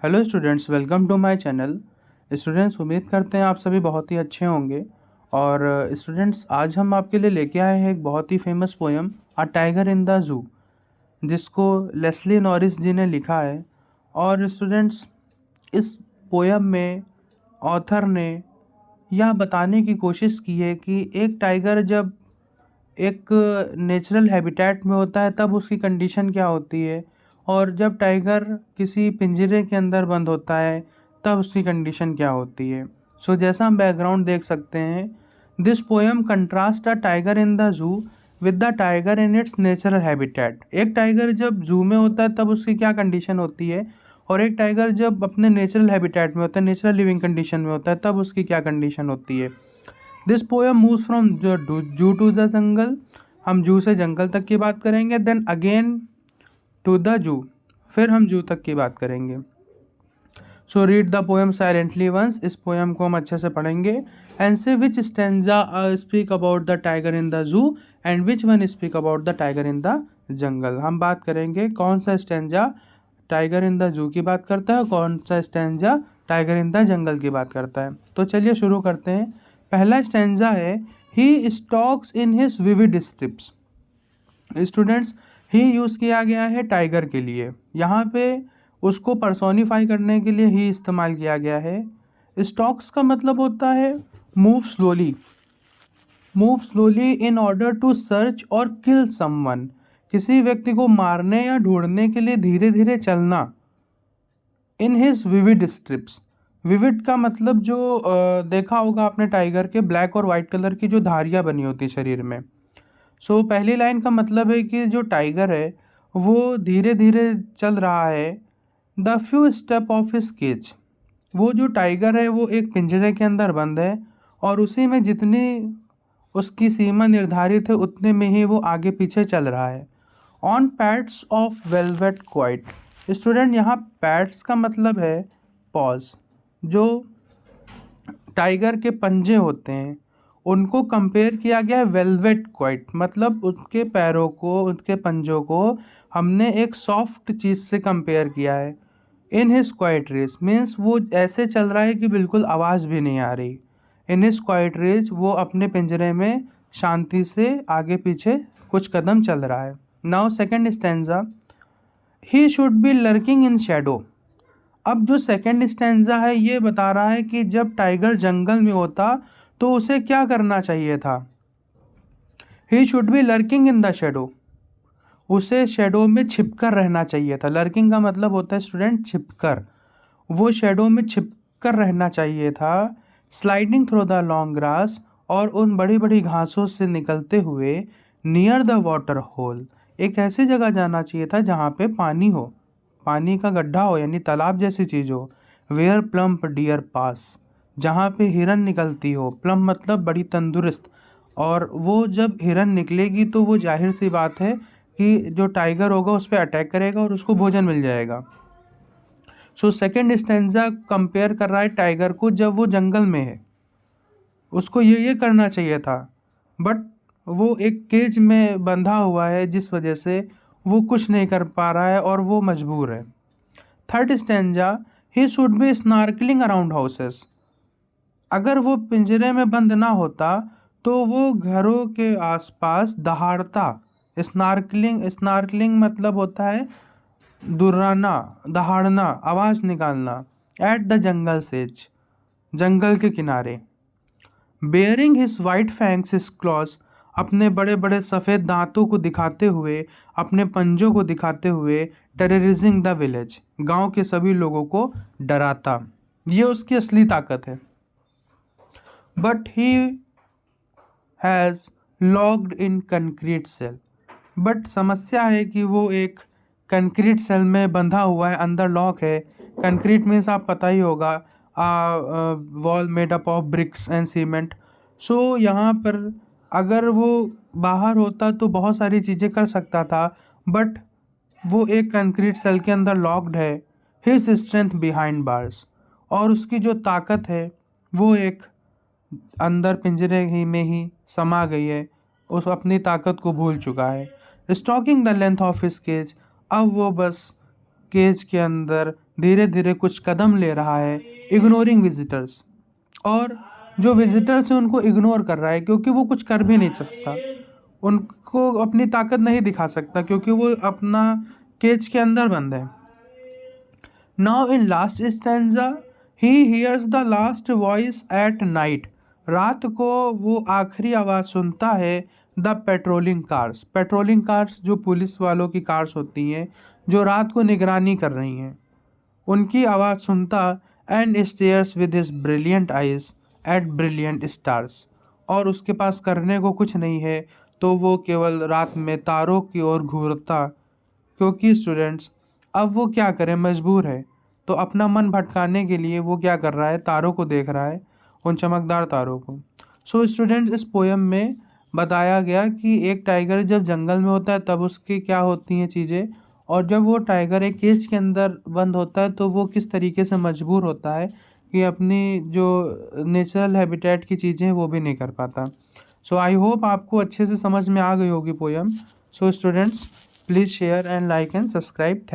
Hello students, welcome to my channel. Students, उम्मीद करते हैं आप सभी बहुत ही अच्छे होंगे। और स्टूडेंट्स, आज हम आपके लिए लेके आए हैं एक बहुत ही famous poem a tiger in the zoo, जिसको लेस्ली नॉरिस जी ने लिखा है। और स्टूडेंट्स, इस पोयम में ऑथर ने यह बताने की कोशिश की है कि एक टाइगर जब एक नेचुरल हैबिटेट में होता है तब उसकी कंडीशन क्या होती है, और जब टाइगर किसी पिंजरे के अंदर बंद होता है तब उसकी कंडीशन क्या होती है। सो जैसा हम बैकग्राउंड देख सकते हैं, this poem contrast a tiger in the जू with the tiger in its natural habitat. एक टाइगर जब जू में होता है तब उसकी क्या कंडीशन होती है, और एक टाइगर जब अपने नेचुरल हैबिटेट में होता है, नेचुरल लिविंग कंडीशन में होता है, तब उसकी क्या कंडीशन होती है। दिस पोएम मूव्स फ्रॉम जू टू द जंगल। हम जू से जंगल तक की बात करेंगे, then again to the zoo, फिर हम जू तक की बात करेंगे। So read the poem silently once. इस पोएम को हम अच्छे से पढ़ेंगे। And say which stanza speak about the tiger in the zoo and which one speak about the tiger in the jungle. हम बात करेंगे कौन सा स्टेंजा टाइगर इन द जू की बात करता है, कौन सा स्टेंजा टाइगर इन द जंगल की बात करता है। तो चलिए शुरू करते हैं। पहला स्टेंजा है, he stalks in his vivid stripes. Students, he use किया गया है टाइगर के लिए। यहाँ पे उसको पर्सोनिफाई करने के लिए ही इस्तेमाल किया गया है। स्टॉक्स का मतलब होता है move slowly, move slowly in order to search और किल समवन। किसी व्यक्ति को मारने या ढूंढने के लिए धीरे धीरे चलना। इन हिज विविड स्ट्रिप्स। विविड का मतलब जो देखा होगा आपने टाइगर के ब्लैक और वाइट कलर की जो धारियाँ बनी होती शरीर में। सो पहली लाइन का मतलब है कि जो टाइगर है वो धीरे धीरे चल रहा है। The few step of his cage. वो जो टाइगर है वो एक पिंजरे के अंदर बंद है, और उसी में जितनी उसकी सीमा निर्धारित है उतने में ही वो आगे पीछे चल रहा है। On pads of velvet quite. Student, यहाँ पैड्स का मतलब है पॉज। जो टाइगर के पंजे होते हैं उनको कंपेयर किया गया है वेलवेट क्वाइट, मतलब उसके पैरों को, उसके पंजों को हमने एक सॉफ्ट चीज़ से कंपेयर किया है। In his quite race means वो ऐसे चल रहा है कि बिल्कुल आवाज़ भी नहीं आ रही। इन हिज क्वाइट रेस वो अपने पिंजरे में शांति से आगे पीछे कुछ कदम चल रहा है। Now second stanza, he should B lurking in shadow. अब जो सेकेंड स्टेंजा है ये बता रहा है कि जब टाइगर जंगल में होता तो उसे क्या करना चाहिए था। ही should B lurking in the shadow. उसे शेडो में छिपकर रहना चाहिए था। लर्किंग का मतलब होता है स्टूडेंट छिपकर। वो शेडो में छिपकर रहना चाहिए था। Sliding through the long grass, और उन बड़ी बड़ी घासों से निकलते हुए नियर द वाटर होल। एक ऐसी जगह जाना चाहिए था जहाँ पे पानी हो, पानी का गड्ढा हो, यानी तालाब जैसी चीज़ हो। वेयर प्लम्प डियर पास, जहाँ पे हिरन निकलती हो। प्लम मतलब बड़ी तंदुरुस्त, और वो जब हिरन निकलेगी तो वो जाहिर सी बात है कि जो टाइगर होगा उस पर अटैक करेगा और उसको भोजन मिल जाएगा। सो सेकेंड स्टेंजा कंपेयर कर रहा है टाइगर को जब वो जंगल में है, उसको ये करना चाहिए था, बट वो एक केज में बंधा हुआ है जिस वजह से वो कुछ नहीं कर पा रहा है और वो मजबूर है। Third stanza, he should be snarling around houses. अगर वो पिंजरे में बंद ना होता तो वो घरों के आसपास दहाड़ता। स्नार्कलिंग, स्नार्कलिंग मतलब होता है दुर्राना, दहाड़ना, आवाज़ निकालना। एट द जंगल सेज, जंगल के किनारे। Bearing his white fangs his clause, अपने बड़े बड़े सफ़ेद दांतों को दिखाते हुए, अपने पंजों को दिखाते हुए। टेररिजिंग द विलेज, गांव के सभी लोगों को डराता। ये उसकी असली ताकत है। But he has locked in concrete cell. But समस्या है कि वो एक कंक्रीट सेल में बंधा हुआ है, अंदर लॉक है। कंक्रीट मीन्स आप पता ही होगा, wall made up of bricks and cement. So यहाँ पर अगर वो बाहर होता तो बहुत सारी चीज़ें कर सकता था, बट वो एक कंक्रीट सेल के अंदर लॉक्ड है। हिज स्ट्रेंथ बिहाइंड बार्स, और उसकी जो ताकत है वो एक अंदर पिंजरे ही में ही समा गई है, उस अपनी ताकत को भूल चुका है। Stalking the length of his cage, अब वो बस केज के अंदर धीरे धीरे कुछ कदम ले रहा है, इग्नोरिंग विजिटर्स। और जो विजिटर्स हैं उनको इग्नोर कर रहा है क्योंकि वो कुछ कर भी नहीं सकता, उनको अपनी ताकत नहीं दिखा सकता क्योंकि वो अपना केज के अंदर बंद है। Now in last stanza he hears the last voice at night. रात को वो आखिरी आवाज़ सुनता है the patrolling cars. Patrolling cars जो पुलिस वालों की कार्स होती हैं जो रात को निगरानी कर रही हैं, उनकी आवाज़ सुनता and stares with his brilliant eyes at brilliant stars. और उसके पास करने को कुछ नहीं है तो वो केवल रात में तारों की ओर घूरता, क्योंकि स्टूडेंट्स अब वो क्या करे, मजबूर है। तो अपना मन भटकाने के लिए वो क्या कर रहा है, तारों को देख रहा है, उन चमकदार तारों को। सो स्टूडेंट्स इस पोयम में बताया गया कि एक टाइगर जब जंगल में होता है तब उसकी क्या होती हैं चीज़ें, और जब वो टाइगर एक केज के अंदर बंद होता है तो वो किस तरीके से मजबूर होता है कि अपनी जो नेचुरल हैबिटेट की चीज़ें हैं वो भी नहीं कर पाता। सो आई होप आपको अच्छे से समझ में आ गई होगी poem. So students please share and like and subscribe.